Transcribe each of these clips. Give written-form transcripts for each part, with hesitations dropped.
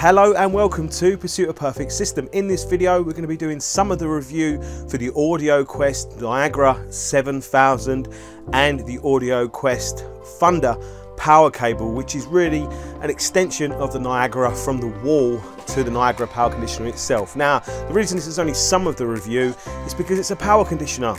Hello and welcome to Pursuit of Perfect System. In this video we're going to be doing some of the review for the Audioquest Niagara 7000 and the Audioquest Thunder power cable, which is really an extension of the Niagara from the wall to the Niagara power conditioner itself. Now, the reason this is only some of the review is because it's a power conditioner.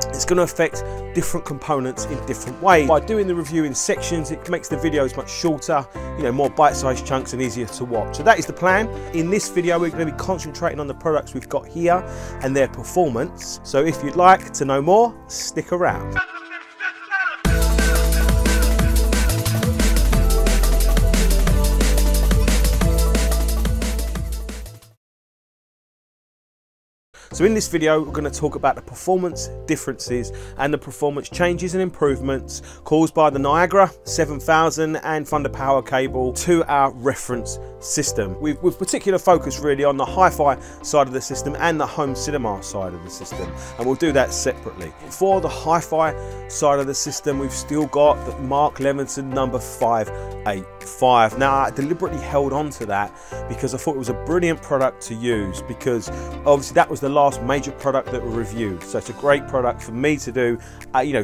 It's going to affect different components in different ways. By doing the review in sections, it makes the videos much shorter, more bite-sized chunks and easier to watch. So that is the plan. In this video, we're going to be concentrating on the products we've got here and their performance. So if you'd like to know more, stick around. So in this video, we're going to talk about the performance differences and the performance changes and improvements caused by the Niagara 7000 and Thunder power cable to our reference system, with particular focus really on the HiFi side of the system and the home cinema side of the system, and we'll do that separately. For the HiFi side of the system, we've still got the Mark Levinson number 585. Now, I deliberately held on to that because I thought it was a brilliant product to use, because obviously that was the last major product that we reviewed, so it's a great product for me to do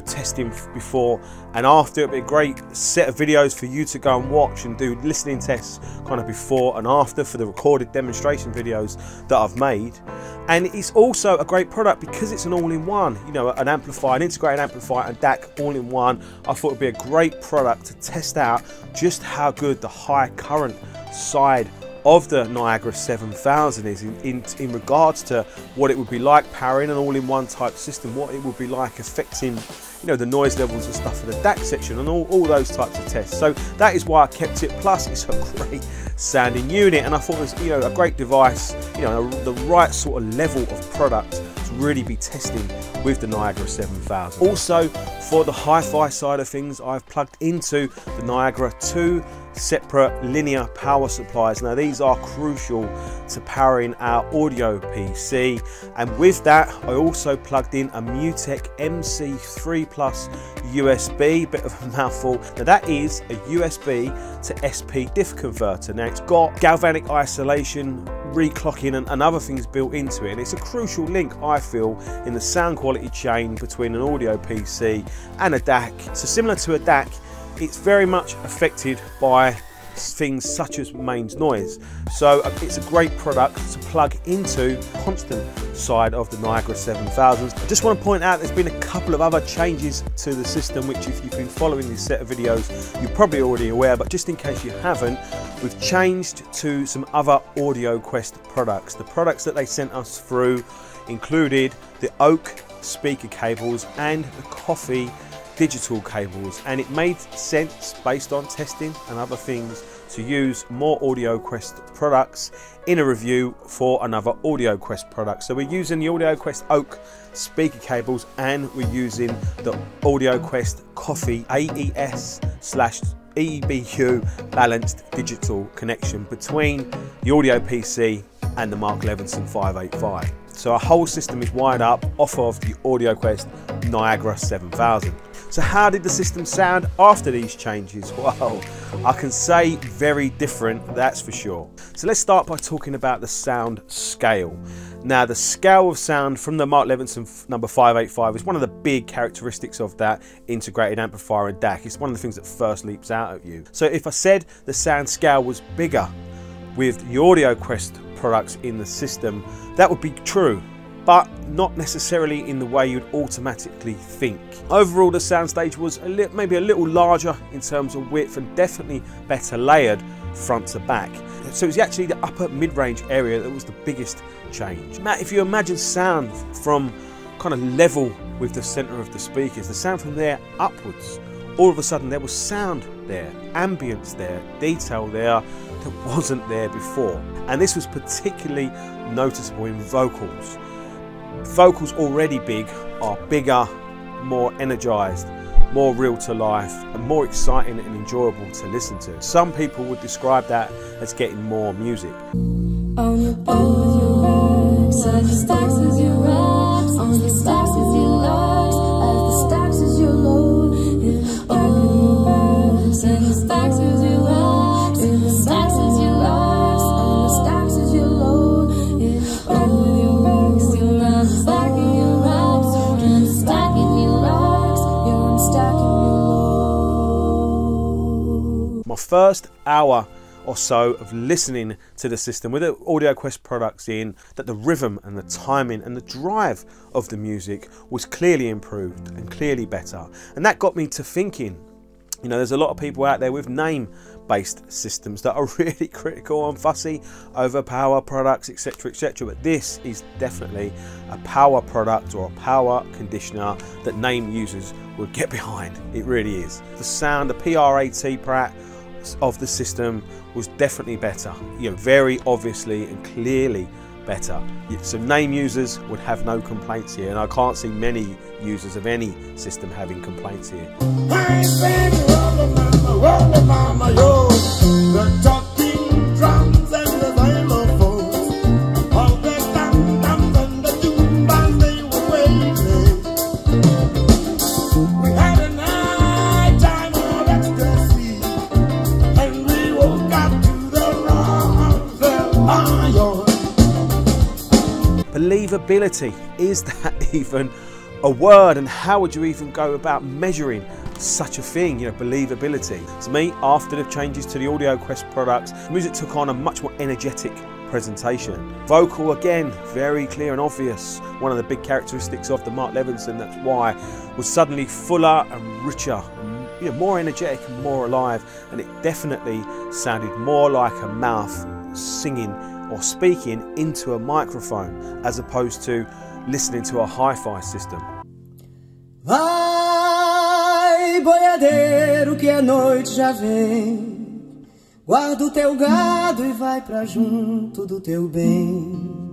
testing before and after. It'll be a great set of videos for you to go and watch and do listening tests kind of before and after for the recorded demonstration videos that I've made. And it's also a great product because it's an all-in-one, an amplifier, an integrated amplifier and DAC all-in-one. I thought it'd be a great product to test out just how good the high current side of the Niagara 7000 is in regards to what it would be like powering an all-in-one type system, what it would be like affecting the noise levels and stuff for the DAC section and all those types of tests. So that is why I kept it. Plus it's a great sounding unit, and I thought it was a great device, the right sort of level of product to really be testing with the Niagara 7000. Also, for the hi-fi side of things, I've plugged into the Niagara 2 separate linear power supplies. Now, these are crucial to powering our audio PC, and with that I also plugged in a Mutech MC3 Plus USB, bit of a mouthful. Now that is a USB to SP diff converter. Now it's got galvanic isolation, reclocking and other things built into it, and it's a crucial link, I feel, in the sound quality chain between an audio PC and a DAC. So similar to a DAC, it's very much affected by things such as mains noise. So it's a great product to plug into the constant side of the Niagara 7000. I just want to point out there's been a couple of other changes to the system, which if you've been following this set of videos, you're probably already aware, but just in case you haven't, we've changed to some other Audioquest products. The products that they sent us through included the oak speaker cables and the coffee digital cables, and it made sense based on testing and other things to use more Audioquest products in a review for another Audioquest product. So we're using the Audioquest oak speaker cables, and we're using the Audioquest coffee AES/EBU balanced digital connection between the audio PC and the Mark Levinson 585. So our whole system is wired up off of the Audioquest Niagara 7000. So how did the system sound after these changes? Well, I can say very different, that's for sure. So let's start by talking about the sound scale. Now, the scale of sound from the Mark Levinson number 585 is one of the big characteristics of that integrated amplifier and DAC. It's one of the things that first leaps out at you. So if I said the sound scale was bigger with the Audioquest products in the system, that would be true, but not necessarily in the way you'd automatically think. Overall, the Soundstage was maybe a little larger in terms of width and definitely better layered front to back. So it was actually the upper mid-range area that was the biggest change. Now, if you imagine sound from kind of level with the center of the speakers, the sound from there upwards, all of a sudden there was sound there, ambience there, detail there that wasn't there before. And this was particularly noticeable in vocals. Vocals already big are bigger, more energized, more real to life, and more exciting and enjoyable to listen to. Some people would describe that as getting more music. On your boat, such stacks as you rocks, on the stacks as you lost, as the stacks as you load, in the boat, and the stacks as you rocks, in the stacks as you lost. first hour or so of listening to the system with the Audioquest products in, that the rhythm and the timing and the drive of the music was clearly improved and clearly better. And that got me to thinking, you know, there's a lot of people out there with name-based systems that are really critical and fussy over power products, etc, etc, but this is definitely a power product or a power conditioner that name users would get behind. It really is. The sound, the PRAT prat of the system was definitely better, you know, very obviously and clearly better. So name users would have no complaints here, and I can't see many users of any system having complaints here. Believability, is that even a word, and how would you even go about measuring such a thing, you know, believability? To me, after the changes to the Audioquest products, music took on a much more energetic presentation. Vocal, again, very clear and obvious. One of the big characteristics of the Mark Levinson, that's why, was suddenly fuller and richer, and, you know, more energetic and more alive, and it definitely sounded more like a mouth singing or speaking into a microphone as opposed to listening to a hi-fi system. Vai, boiadeiro, que a noite já vem. Guarda o teu gado e vai pra junto do teu bem.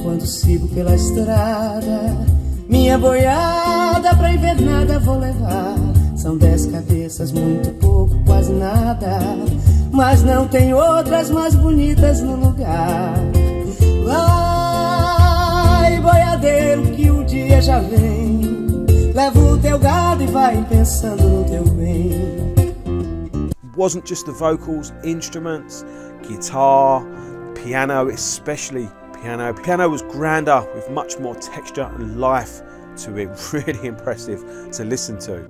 Quando sigo pela estrada, minha boiada pra invernada vou levar. São 10 cabeças, muito pouco, quase nada, mas não tem outras mais bonitas no lugar. Vai, boiadeiro, que o dia já vem. Leva o teu gado e vai pensando no teu bem. Wasn't just the vocals, instruments, guitar, piano, especially piano. Piano was grander with much more texture and life to it. Really impressive to listen to.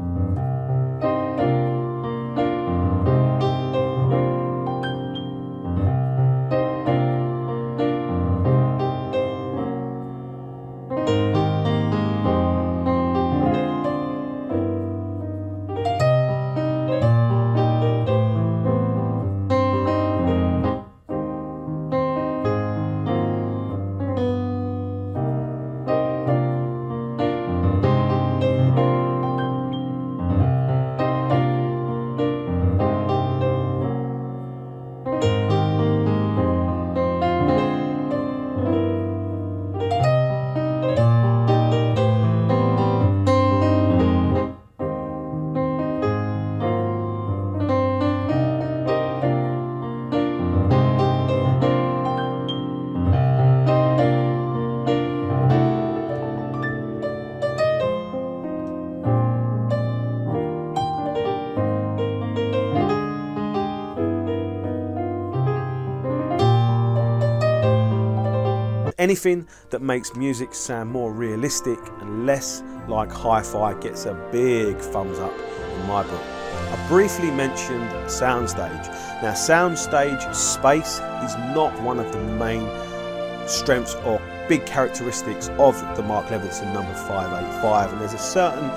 Anything that makes music sound more realistic and less like hi-fi gets a big thumbs up in my book. I briefly mentioned Soundstage. Now, Soundstage space is not one of the main strengths or big characteristics of the Mark Levinson number 585, and there's a certain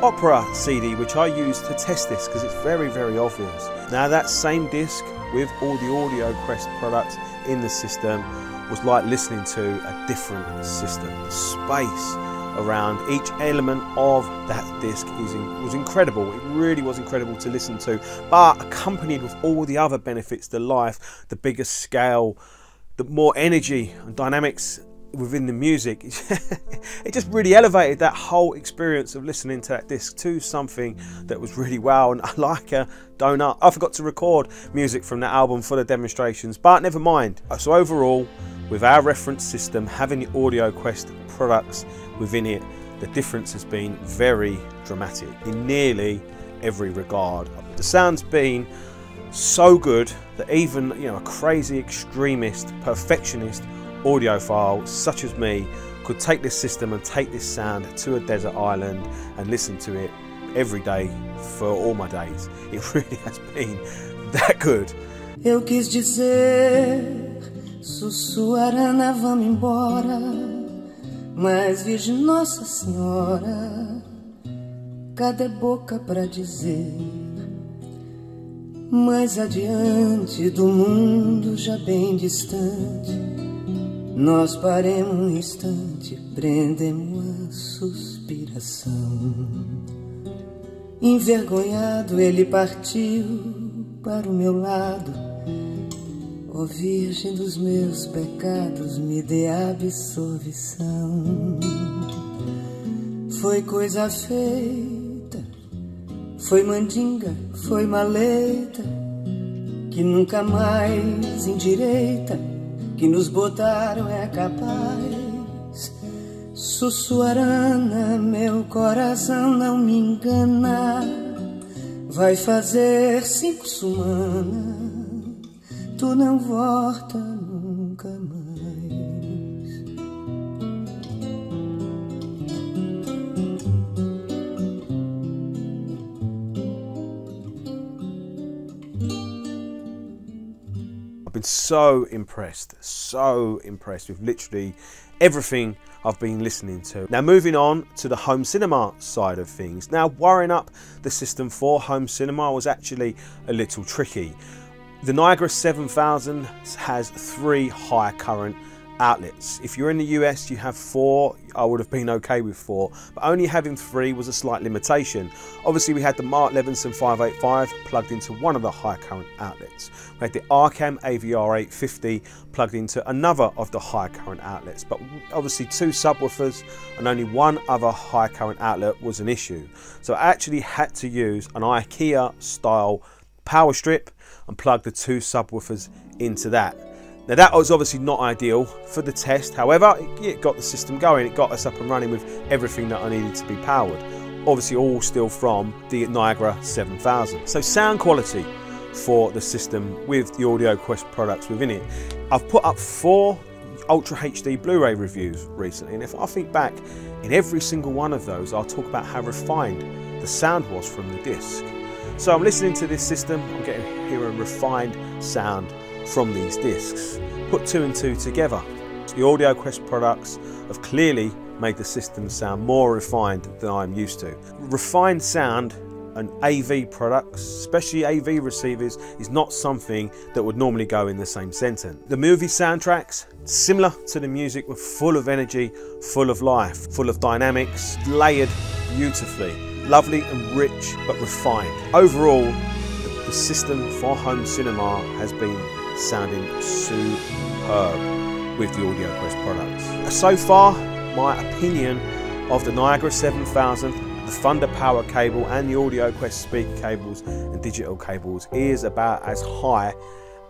opera CD which I use to test this because it's very, very obvious. Now, that same disc with all the Audioquest products in the system was like listening to a different system. The space around each element of that disc was incredible. It really was incredible to listen to, but accompanied with all the other benefits to life, the bigger scale, the more energy and dynamics within the music. It just really elevated that whole experience of listening to that disc to something that was really wow. And like a donut, I forgot to record music from that album for the demonstrations, but never mind. So overall, with our reference system having the Audioquest products within it, the difference has been very dramatic in nearly every regard. The sound's been so good that even, you know, a crazy extremist, perfectionist audiophile such as me could take this system and take this sound to a desert island and listen to it every day for all my days. It really has been that good. Eu quis dizer, Sussuarana, vamos embora, mas Virgem Nossa Senhora, cadê boca pra dizer? Mais adiante do mundo já bem distante, nós paremos um instante, prendemos a suspiração. Envergonhado ele partiu para o meu lado. Ó Virgem dos meus pecados, me dê absolvição. Foi coisa feita, foi mandinga, foi maleta, que nunca mais endireita, que nos botaram é capaz. Sussuarana, meu coração não me engana, vai fazer 5 semanas, tu não volta nunca mais. I've been so impressed with literally everything I've been listening to. Now moving on to the home cinema side of things. Now wiring up the system for home cinema was actually a little tricky. The Niargra 7000 has 3 high current outlets. If you're in the US, you have 4. I would have been okay with 4, but only having 3 was a slight limitation. Obviously we had the Mark Levinson 585 plugged into one of the high current outlets. We had the Arcam AVR 850 plugged into another of the high current outlets, but obviously 2 subwoofers and only 1 other high current outlet was an issue. So I actually had to use an IKEA style power strip and plug the 2 subwoofers into that. Now that was obviously not ideal for the test, however it got the system going, it got us up and running with everything that I needed to be powered. Obviously all still from the Niargra 7000. So sound quality for the system with the Audioquest products within it. I've put up 4 Ultra HD Blu-ray reviews recently, and if I think back, in every single one of those I'll talk about how refined the sound was from the disc. So I'm listening to this system, I'm getting here a refined sound from these discs. Put 2 and 2 together. The Audioquest products have clearly made the system sound more refined than I'm used to. Refined sound and AV products, especially AV receivers, is not something that would normally go in the same sentence. The movie soundtracks, similar to the music, were full of energy, full of life, full of dynamics, layered beautifully. Lovely and rich, but refined. Overall, the system for home cinema has been sounding superb with the Audioquest products. So far, my opinion of the Niargra 7000, the Thunder power cable and the Audioquest speaker cables and digital cables is about as high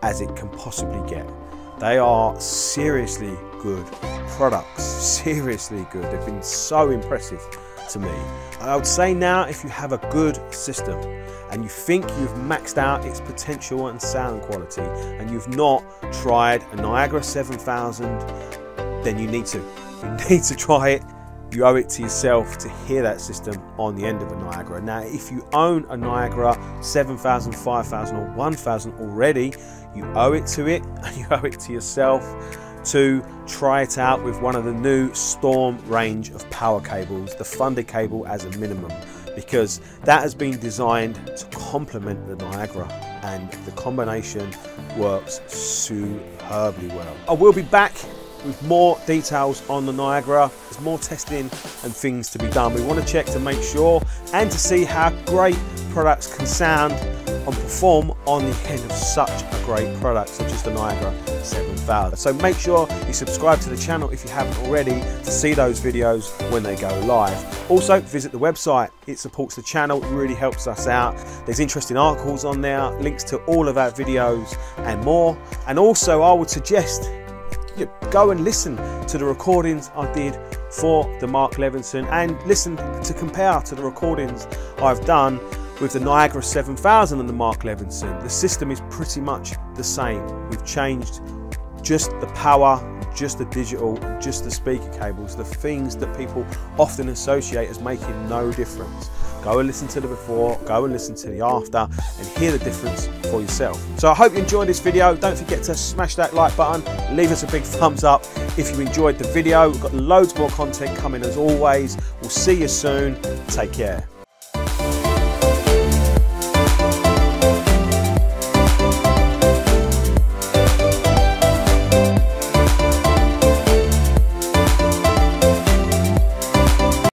as it can possibly get. They are seriously good products, seriously good. They've been so impressive to me. I would say now, if you have a good system and you think you've maxed out its potential and sound quality and you've not tried a Niargra 7000, then you need to. You need to try it. You owe it to yourself to hear that system on the end of a Niargra. Now, if you own a Niargra 7000, 5000 or 1000 already, you owe it to it and you owe it to yourself to try it out with one of the new Storm range of power cables, the Thunder cable as a minimum, because that has been designed to complement the Niargra and the combination works superbly well. I will be back with more details on the Niargra. There's more testing and things to be done. We want to check to make sure and to see how great products can sound and perform on the end of such a great product such as the Niargra 7000. So make sure you subscribe to the channel if you haven't already to see those videos when they go live. Also visit the website, it supports the channel, it really helps us out. There's interesting articles on there, links to all of our videos and more. And also I would suggest you go and listen to the recordings I did for the Mark Levinson and listen to compare to the recordings I've done With the Niargra 7000 and the Mark Levinson, the system is pretty much the same. We've changed just the power, just the digital, just the speaker cables, the things that people often associate as making no difference. Go and listen to the before, go and listen to the after, and hear the difference for yourself. So I hope you enjoyed this video. Don't forget to smash that like button, leave us a big thumbs up if you enjoyed the video. We've got loads more content coming as always. We'll see you soon. Take care.